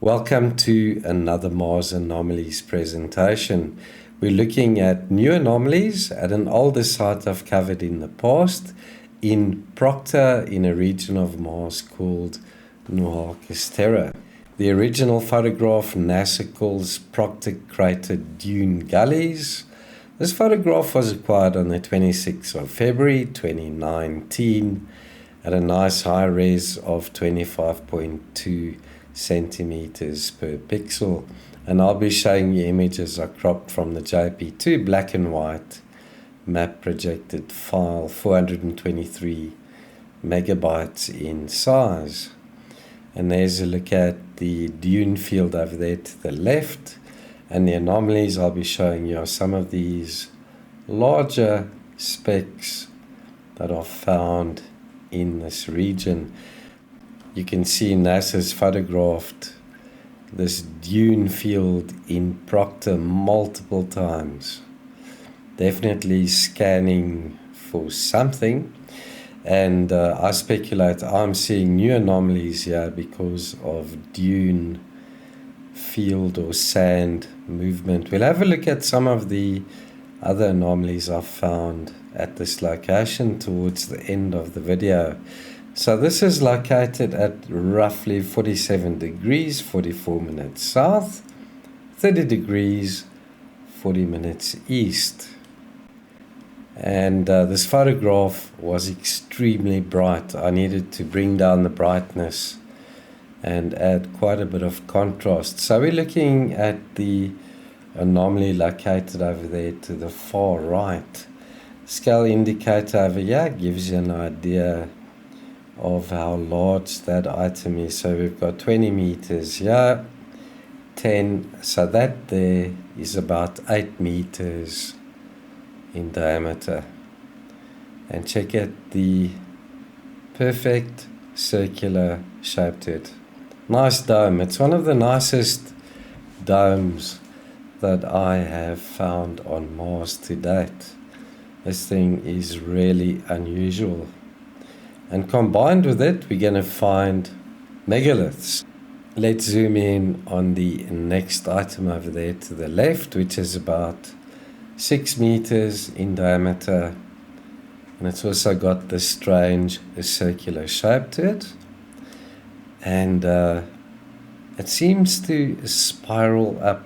Welcome to another Mars Anomalies presentation. We're looking at new anomalies at an older site I've covered in the past in Proctor, in a region of Mars called Noachis Terra. The original photograph NASA calls Proctor Crater Dune Gullies. This photograph was acquired on the 26th of February 2019 at a nice high res of 25.2 centimeters per pixel, and I'll be showing you images I cropped from the JP2 black and white map projected file, 423 megabytes in size. And there's a look at the dune field over there to the left, and the anomalies I'll be showing you are some of these larger specks that are found in this region. You can see NASA's photographed this dune field in Proctor multiple times, definitely scanning for something. And I speculate I'm seeing new anomalies here because of dune field or sand movement. We'll have a look at some of the other anomalies I've found at this location towards the end of the video. So this is located at roughly 47 degrees, 44 minutes south, 30 degrees, 40 minutes east. And this photograph was extremely bright. I needed to bring down the brightness and add quite a bit of contrast. So we're looking at the anomaly located over there to the far right. Scale indicator over here gives you an idea of how large that item is. So we've got 20 meters here, 10, so that there is about 8 meters in diameter. And check out the perfect circular shape to it. Nice dome. It's one of the nicest domes that I have found on Mars to date. This thing is really unusual. And combined with it, we're going to find megaliths. Let's zoom in on the next item over there to the left, which is about 6 meters in diameter. And it's also got this strange circular shape to it. And it seems to spiral up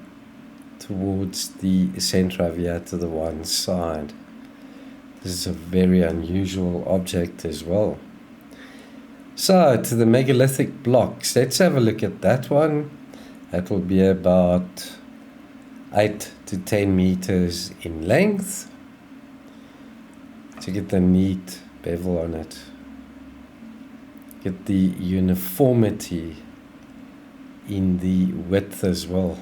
towards the center of here to the one side. This is a very unusual object as well. So, to the megalithic blocks, let's have a look at that one. That will be about 8 to 10 meters in length. To get the neat bevel on it. Get the uniformity in the width as well.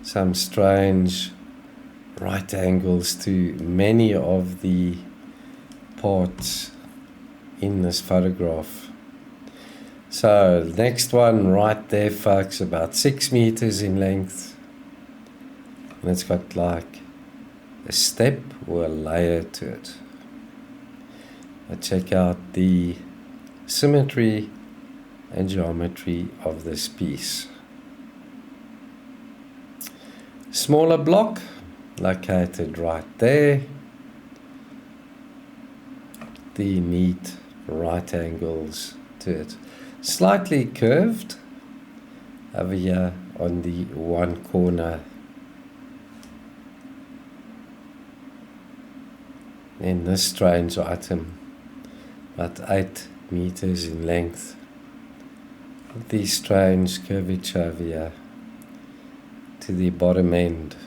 Some strange right angles to many of the parts in this photograph. So next one right there, folks, about 6 meters in length, and it's got like a step or a layer to it. Now check out the symmetry and geometry of this piece. Smaller block located right there. The neat right angles to it. Slightly curved over here on the one corner. In this strange item, about 8 meters in length. The strange curvature over here to the bottom end.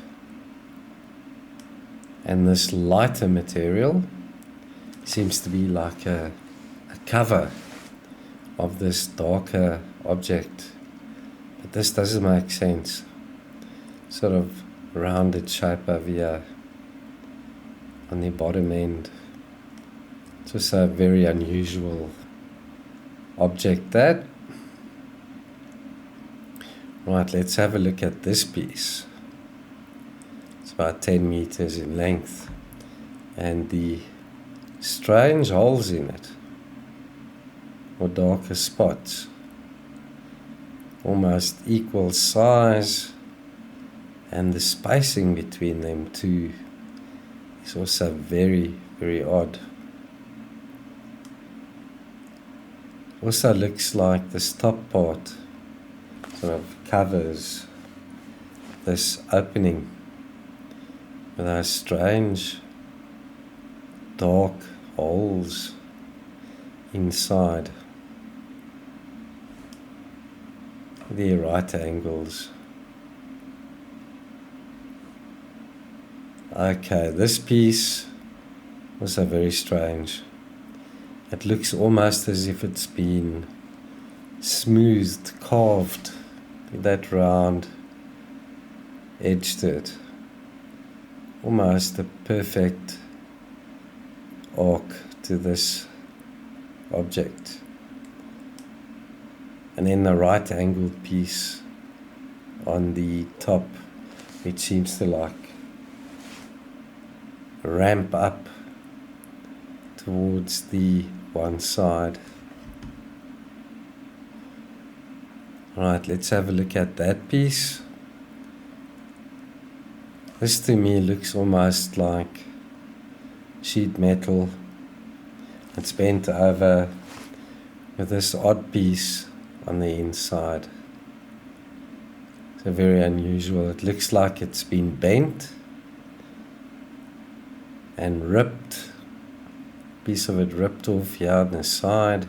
And this lighter material seems to be like a cover of this darker object, but this doesn't make sense. Sort of rounded shape over here on the bottom end. It's also a very unusual object that. Right, let's have a look at this piece. It's about 10 meters in length, and the strange holes in it, or darker spots. almost equal size, and the spacing between them two is also very, very odd. Also looks like this top part sort of covers this opening with those strange dark holes inside. The right angles. Okay, this piece also very strange. It looks almost as if it's been smoothed, carved, that round edge to it. Almost a perfect arc to this object. And then the right angled piece on the top, which seems to like ramp up towards the one side. Right, let's have a look at that piece. This to me looks almost like sheet metal. It's bent over with this odd piece on the inside. So very unusual. It looks like it's been bent and ripped. Piece of it ripped off here on the side.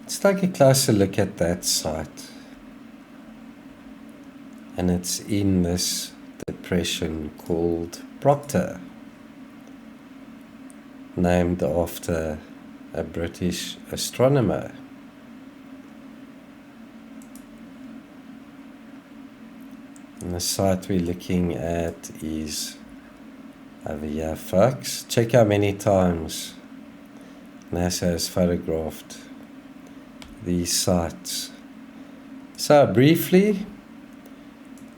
Let's take a closer look at that site. And it's in this depression called Proctor, named after a British astronomer. And the site we're looking at is over here, folks. Check how many times NASA has photographed these sites. So briefly,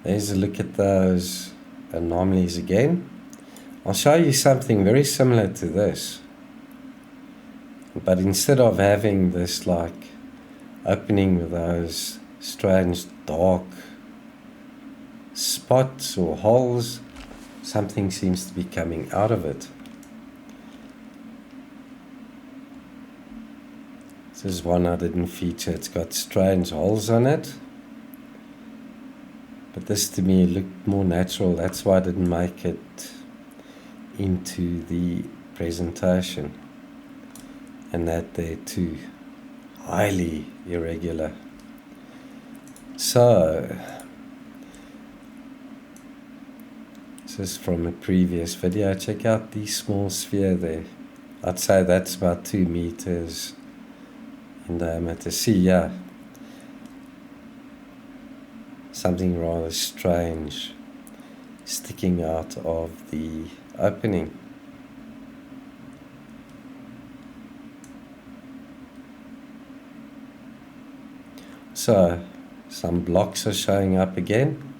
there's a look at those anomalies again. I'll show you something very similar to this, but instead of having this like opening with those strange dark spots or holes, something seems to be coming out of it. This is one I didn't feature. It's got strange holes on it, but this to me looked more natural. That's why I didn't make it into the presentation. And that there too, highly irregular. So this is from a previous video. Check out the small sphere there. I'd say that's about 2 meters in diameter. See, yeah, something rather strange sticking out of the opening. So some blocks are showing up again.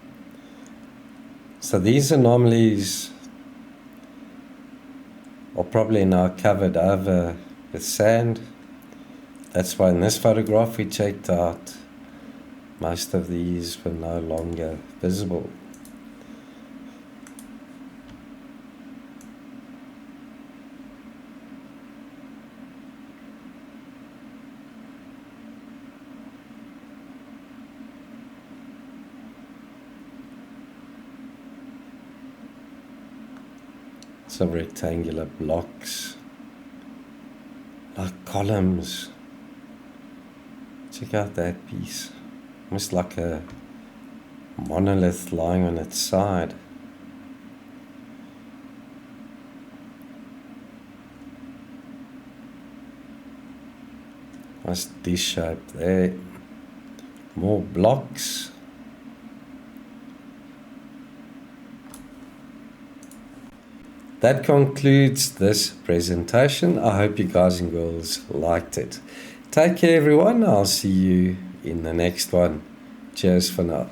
So these anomalies are probably now covered over with sand. That's why in this photograph we checked out, most of these were no longer visible. Some rectangular blocks, like columns. Check out that piece, almost like a monolith lying on its side. Nice D-shaped there. More blocks. That concludes this presentation. I hope you guys and girls liked it. Take care, everyone. I'll see you in the next one. Cheers for now.